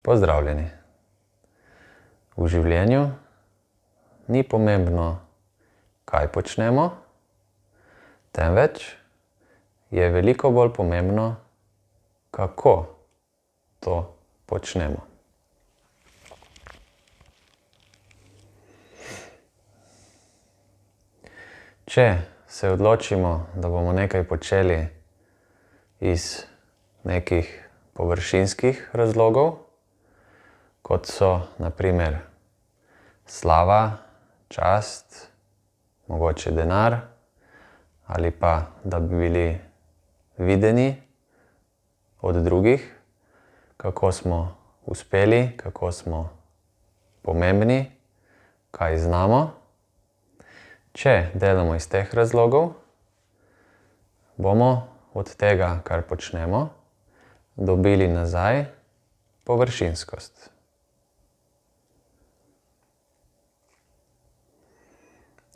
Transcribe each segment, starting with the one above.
Pozdravljeni. V življenju ni pomembno, kaj počnemo, temveč je veliko bolj pomembno, kako to počnemo. Če se odločimo, da bomo nekaj počeli iz nekih površinskih razlogov, kot so na primer slava, čast, mogoče denar, ali pa da bi bili videni od drugih, kako smo uspeli, kako smo pomembni, kaj znamo. Če delamo iz teh razlogov, bomo od tega, kar počnemo, dobili nazaj površinskost.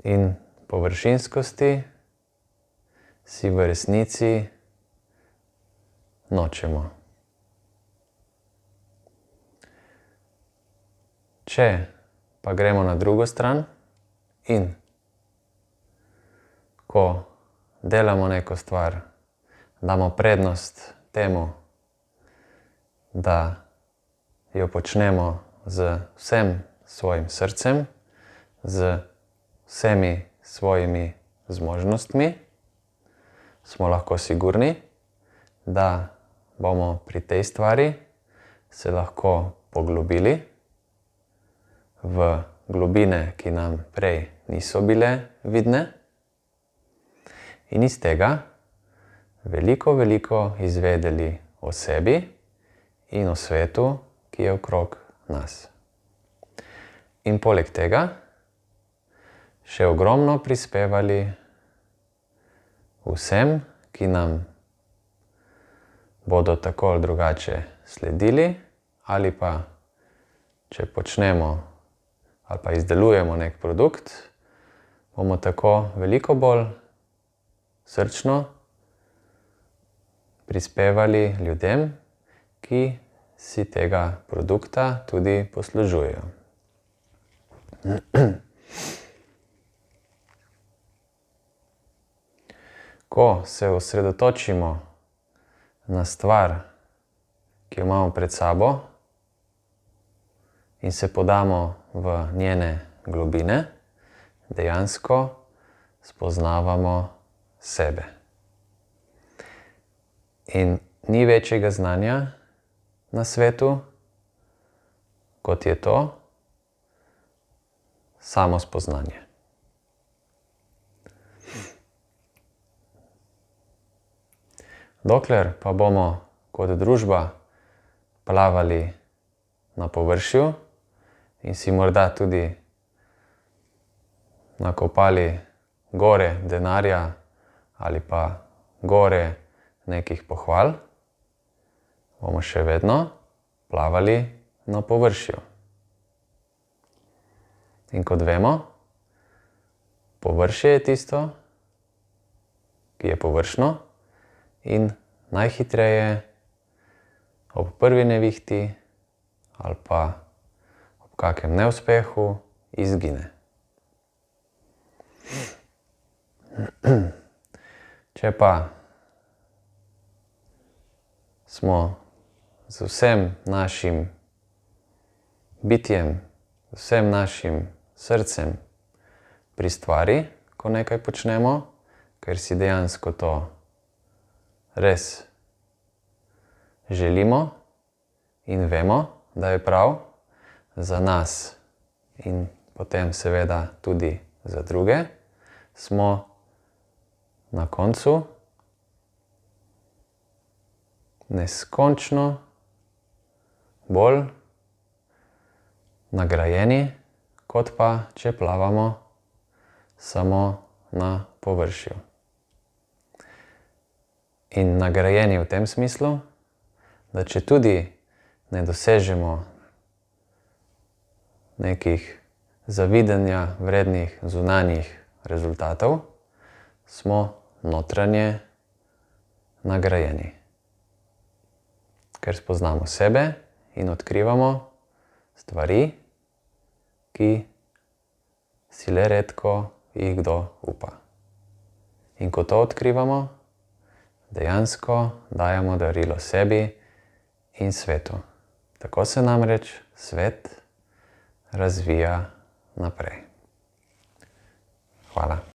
In površinskosti si v resnici nočemo. Če pa gremo na drugo stran in ko delamo neko stvar, damo prednost temu, da jo počnemo z vsem svojim srcem, z vsemi svojimi zmožnostmi, smo lahko sigurni, da bomo pri tej stvari se lahko poglobili v globine, ki nam prej niso bile vidne, in iz tega veliko izvedeli o sebi in o svetu, ki je okrog nas. In poleg tega še ogromno prispevali vsem, ki nam bodo tako ali drugače sledili, ali pa če počnemo ali pa izdelujemo nek produkt, bomo tako veliko bolj srčno prispevali ljudem, ki si tega produkta tudi poslužujejo. Ko se osredotočimo na stvar, ki jo imamo pred sabo, in se podamo v njene globine, dejansko spoznavamo sebe. In ni večjega znanja na svetu, kot je to samospoznanje. Dokler pa bomo kot družba plavali na površju in si morda tudi nakopali gore denarja ali pa gore nekih pohval, bomo še vedno plavali na površju. In kot vemo, površje je tisto, ki je površno in najhitreje ob prvi nevihti ali pa ob kakem neuspehu izgine. Če pa smo z vsem našim bitjem, z vsem našim srcem pri stvari, ko nekaj počnemo, ker si dejansko to res želimo in vemo, da je prav za nas in potem seveda tudi za druge, smo na koncu neskončno bolj nagrajeni, kot pa če plavamo samo na površju. In nagrajeni v tem smislu, da če tudi ne dosežemo nekih zavidanja vrednih zunanjih rezultatov, smo notranje nagrajeni. Ker spoznamo sebe in odkrivamo stvari, ki si le redko jih kdo upa. In ko to odkrivamo, dejansko dajemo darilo sebi in svetu. Tako se namreč svet razvija naprej. Hvala.